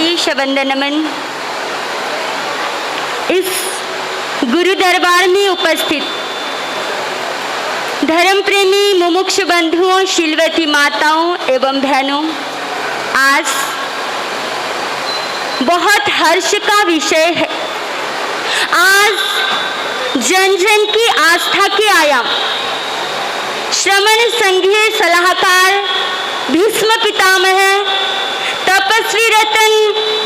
कोटि वंदन नमन। इस गुरु दरबार में उपस्थित धर्म प्रेमी मुमुक्षु बंधुओं, शीलवती माताओं एवं बहनों, आज बहुत हर्ष का विषय है। आज जन जन की आस्था के आयाम श्रमण संघीय सलाहकार भीष्म पितामह तपस्वी रतन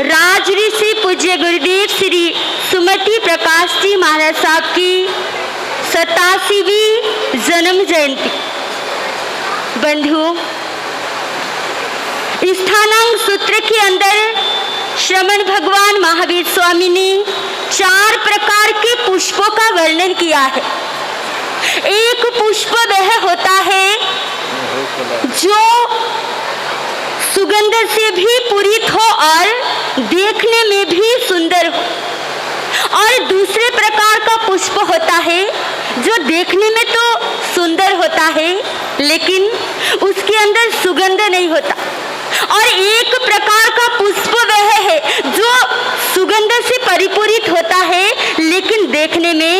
राज ऋषि पूज्य गुरुदेव श्री सुमति प्रकाश जी महाराज साहब की 87वीं जन्म जयंती। बंधुओं, स्थानांक सूत्र के अंदर श्रमण भगवान महावीर स्वामी ने 4 प्रकार के पुष्पों का वर्णन किया है। एक पुष्प वह होता है जो सुगंध से भी पूरित हो और देखने में भी सुंदर हो, और दूसरे प्रकार का पुष्प होता है जो देखने में तो सुंदर होता है लेकिन उसके अंदर सुगंध नहीं होता, और एक प्रकार का पुष्प वह है जो सुगंध से परिपूरित होता है लेकिन देखने में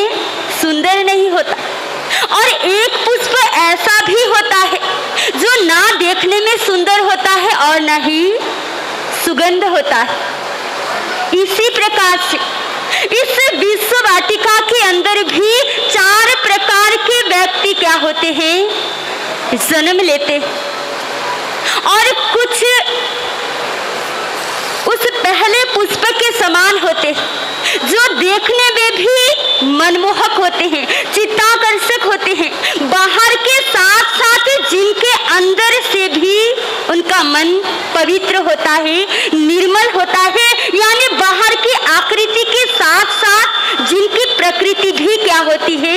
सुंदर नहीं होता, और एक पुष्प ऐसा भी होता है जो ना देखने में सुंदर होता है और ना ही सुगंध होता है। इसी प्रकार से इस विश्व वाटिका के अंदर भी 4 प्रकार के व्यक्ति क्या होते हैं, जन्म लेते हैं, और कुछ उस पहले पुष्प के समान होते हैं जो देखने में भी मनमोहक होते हैं, चित्ताकर्षक होते हैं, बाहर के साथ साथ जिनके अंदर से भी उनका मन पवित्र होता है, निर्मल होता है, यानी बाहर की आकृति के साथ साथ जिनकी प्रकृति भी क्या होती है,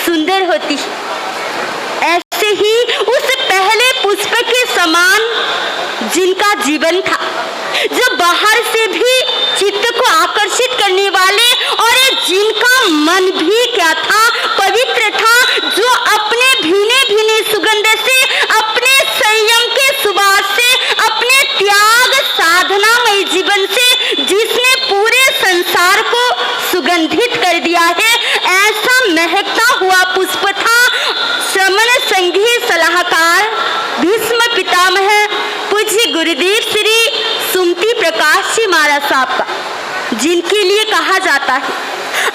सुंदर होती है। ऐसे ही उस पहले पुष्प के समान जिनका जीवन था, जो बाहर से भी चित्त को आकर्षित करने वाले और जिनका मन भी क्या था, पवित्र था, जो अपने भीने भीने सुगंध से, अपने संयम के सुवास से, अपने त्याग साधनामय जीवन से जिसने पूरे संसार को सुगंधित कर दिया है, ऐसा महकता हुआ पुष्प था श्रमण संघीय सलाहकार भीष्म पितामह पूज्य गुरुदेव श्री सुमति प्रकाश जी महाराज साहब का, जिनके लिए कहा जाता है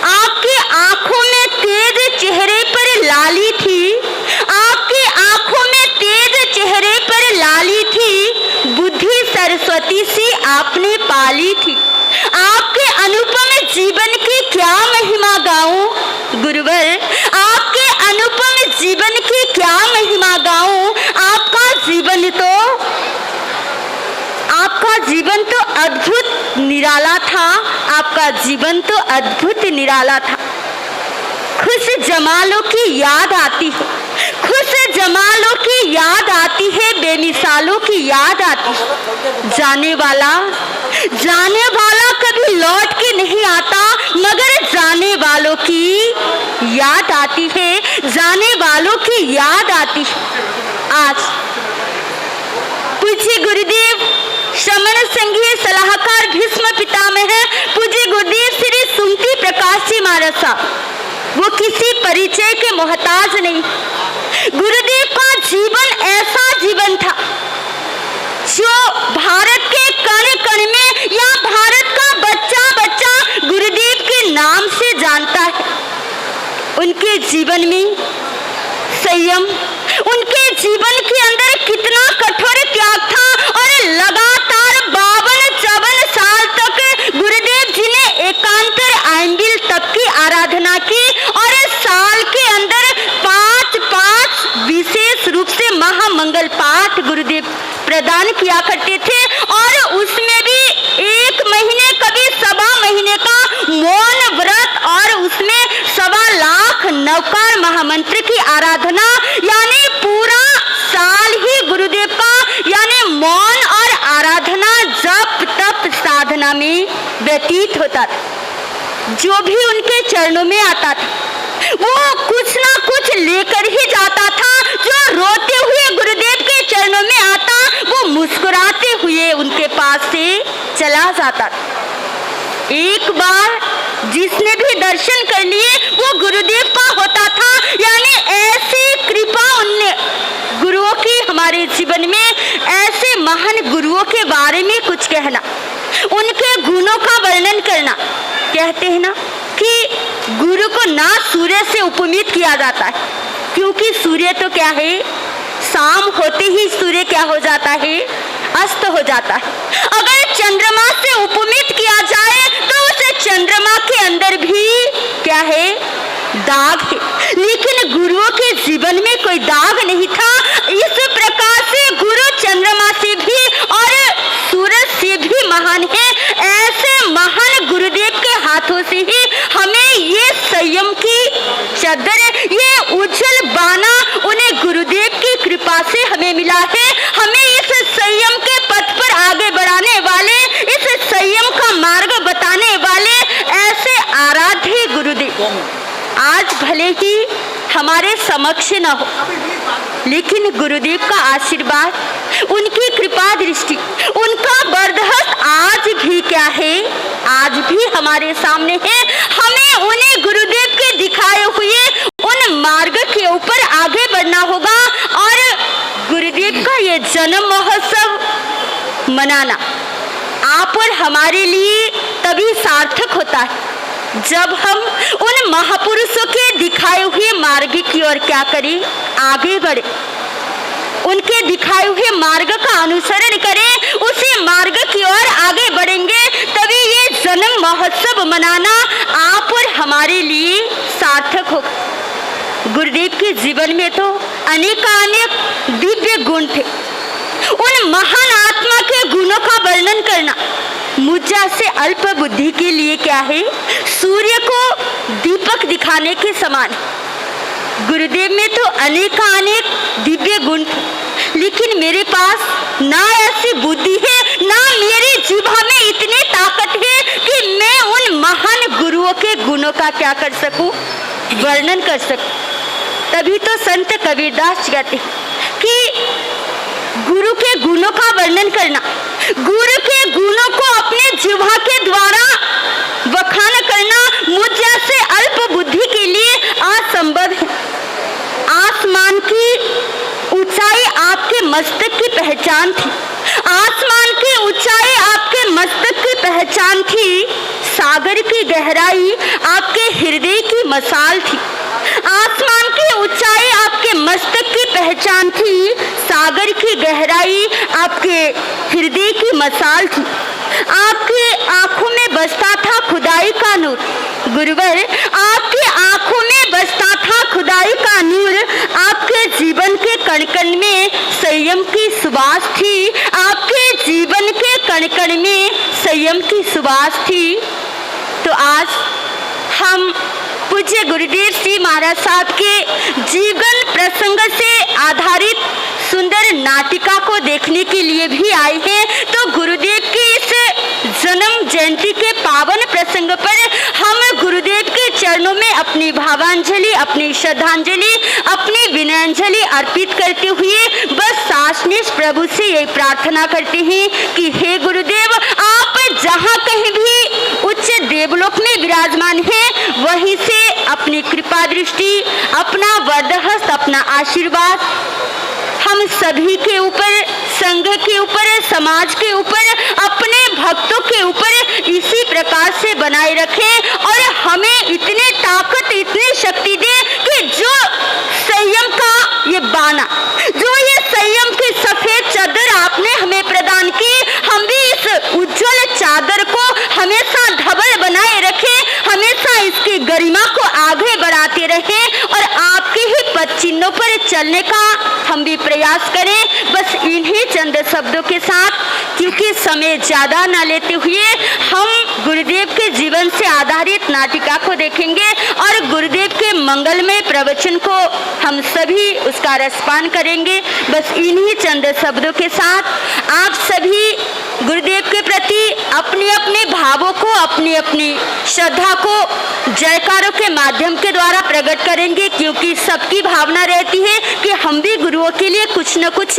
आपकी आंखों में तेज चेहरे पर लाली थी, आपकी आंखों में तेज चेहरे पर लाली थी, बुद्धि सरस्वती सी आपने पाली थी, आपके अनुपम जीवन की क्या महिमा गाऊं गुरुवर, आपके अनुपम जीवन की क्या महिमा गाऊं, आपका जीवन तो अद्भुत निराला था, आपका जीवन तो अद्भुत निराला था। खुश जमालों की याद आती है, खुश जमालों की याद आती है, बेमिसालों की याद आती है। जाने वाला कभी लौट के नहीं आता, मगर जाने वालों की याद आती है, जाने वालों की याद आती है। आज पूज्य गुरुदेव श्रमण संघीय सलाहकार भीष्म पितामह पूज्य गुरुदेव श्री सुमति प्रकाश जी महाराज साहब, वो किसी परिचय के मोहताज नहीं। गुरुदेव का जीवन ऐसा जीवन था जो भारत के कण कण में, या भारत का बच्चा बच्चा गुरुदेव के नाम से जानता है। उनके जीवन में संयम, उनके जीवन के अंदर कितना कठोर त्याग था, और लगातार 52 साल तक गुरुदेव जी ने एकांतर आइंबिल तप की आराधना की, और साल के अंदर 5 विशेष रूप से महामंगल पाठ गुरुदेव प्रदान किया करते थे, और उसमें भी 1 महीने कभी 1.25 महीने का मौन व्रत, और उसमें 1.25 लाख नवकार महामंत्र की आराधना, यानी पूरा साल ही गुरुदेव का यानी मौन और आराधना जप तप साधना में व्यतीत होता था। जो भी उनके चरणों में आता था वो कुछ ना कुछ लेकर ही जाता था, जो रोते हुए गुरुदेव के चरणों में आता वो मुस्कुराते हुए उनके पास से चला दिखाया जाता। एक बार जिसने भी दर्शन कर लिए वो गुरुदेव का होता था। यानी ऐसी कृपा उनने गुरुओं की हमारे जीवन में, ऐसे महान गुरुओं के बारे में कुछ कहना, उनके गुणों का वर्णन करना। कहते हैं ना कि गुरु को ना सूर्य से उपमित किया जाता है, क्योंकि सूर्य तो क्या है, शाम होते ही सूर्य क्या हो जाता है, अस्त हो जाता है। अगर चंद्रमा से उपमित किया जाए तो उसे चंद्रमा के अंदर भी क्या है, दाग है, लेकिन गुरुओं के जीवन में कोई दाग नहीं था। इस प्रकार से गुरु चंद्रमा से भी और सूरज से भी महान है। ऐसे महान गुरुदेव के हाथों से ही हमें ये संयम की चादर, ये उज्जवल बाना उन्हें गुरुदेव की कृपा से हमें मिला है। हमें इस संयम के पथ पर आगे बढ़ाने वाले, इस संयम का मार्ग बताने वाले ऐसे आराध्य गुरुदेव आज भले ही हमारे समक्ष न हो, लेकिन गुरुदेव का आशीर्वाद, उनकी कृपा दृष्टि, उनका बरदहस्त आज भी क्या है, आज भी हमारे सामने है। हमें उन्हें गुरुदेव के दिखाए हुए उन मार्ग के ऊपर आगे बढ़ना होगा और गुरुदेव का ये जन्म महोत्सव मनाना आप और हमारे लिए तभी सार्थक होता है जब हम उन महापुरुषों के दिखाए हुए मार्ग की ओर क्या करें, आगे बढ़े, उनके दिखाए हुए मार्ग का अनुसरण करें, उसी मार्ग की ओर आगे बढ़ेंगे, तभी ये जन्म महोत्सव मनाना आप और हमारे लिए सार्थक होगा। गुरुदेव के जीवन में तो अनेकानेक दिव्य गुण थे। उन महान आत्मा के गुणों का वर्णन करना मुझ जैसे अल्प बुद्धि के लिए क्या है, सूर्य को दीपक दिखाने के समान। गुरुदेव में तो अनेकानेक दिव्य गुण थे, लेकिन मेरे पास ना ऐसी बुद्धि है, ना मेरी जिह्वा में इतनी ताकत है कि मैं उन महान गुरुओं के गुणों का क्या कर सकूं, वर्णन कर सकूं। तभी तो संत कबीरदास कहते हैं कि गुरु के गुणों का वर्णन करना, गुरु के गुणों को अपने जिह्वा के द्वारा बखान करना मुझ जैसे अल्प बुद्धि के लिए असंभव है। आसमान की ऊंचाई आपके मस्तक की पहचान थी, आसमान की ऊंचाई आपके मस्तक की पहचान थी, सागर की गहराई आपके हृदय की मसाल थी। आसमान की ऊंचाई आपके मस्तक की पहचान थी, सागर की गहराई आपके हृदय की मसाल थी। आपकी आंखों में बसता था खुदाई का नूर। गुरुवर, आपकी आंखों में बसता था खुदाई का नूर। आपके जीवन के कण कण में संयम की सुवास थी, आपके जीवन के कण कण में संयम की सुवास थी। तो आज हम पूज्य गुरुदेव श्री महाराज साहब के जीवन प्रसंग से आधारित सुंदर नाटिका को देखने के लिए भी आए हैं। तो गुरुदेव की इस जन्म जयंती के पावन प्रसंग पर हम गुरुदेव के चरणों में अपनी भावांजलि, अपनी श्रद्धांजलि, अपनी विनयाञ्जलि अर्पित करते हुए बस साशनिश प्रभु से यही प्रार्थना करते हैं कि हे गुरुदेव, आप जहाँ कहीं भी उच्च देवलोक में विराजमान हैं, वहीं से अपनी कृपा दृष्टि, अपना वरदहस्त, अपना आशीर्वाद हम सभी के ऊपर, संघ के ऊपर, समाज के ऊपर, अपने भक्तों के ऊपर इसी प्रकार से बनाए रखें और हमें इतनी ताकत, इतनी शक्ति दे कि जो संयम का ये बाना, जो ये संयम की सफेद चादर आपने हमें प्रदान की, हम भी इस उज्जवल चादर को हमेशा धवल बनाए रखें, हमेशा इसकी गरिमा को आगे बढ़ाते रहें और आपके ही पद चिन्हों पर चलने का हम भी प्रयास करें। बस इन्हीं चंद शब्दों के साथ, क्योंकि समय ज्यादा न लेते हुए हम गुरुदेव के जीवन से आधारित नाटिका को देखेंगे और गुरुदेव के मंगलमय प्रवचन को हम सभी उसका रसपान करेंगे। बस इन्हीं चंद शब्दों के साथ आप सभी गुरुदेव के प्रति अपने अपने भावों को, अपनी अपनी श्रद्धा को जयकारों के माध्यम के द्वारा प्रकट करेंगे, क्योंकि सबकी भावना रहती है कि हम भी गुरुओं के लिए कुछ न कुछ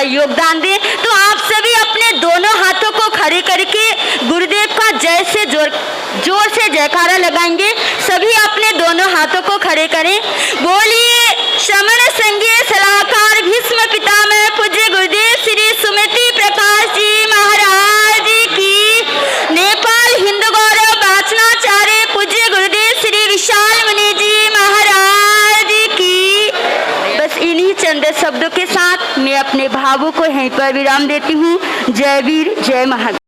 योगदान दें। तो आप सभी अपने दोनों हाथों को खड़े करके गुरुदेव का जय से जोर से जयकारा लगाएंगे। सभी अपने दोनों हाथों को खड़े करें। बोलिए श्रमण संज्ञेय सलाहकार भीष्म पितामह पूज्य गुरुदेव श्री सुमति प्रकाश जी महाराज की, नेपाल हिंदू गौरव वाचनाचार्य पूज्य गुरुदेव श्री विशाल मुनि जी महाराज की। बस इन्हीं चंद शब्दों के साथ मैं अपने भावों को यहीं पर विराम देती हूँ। जय वीर जय महावीर।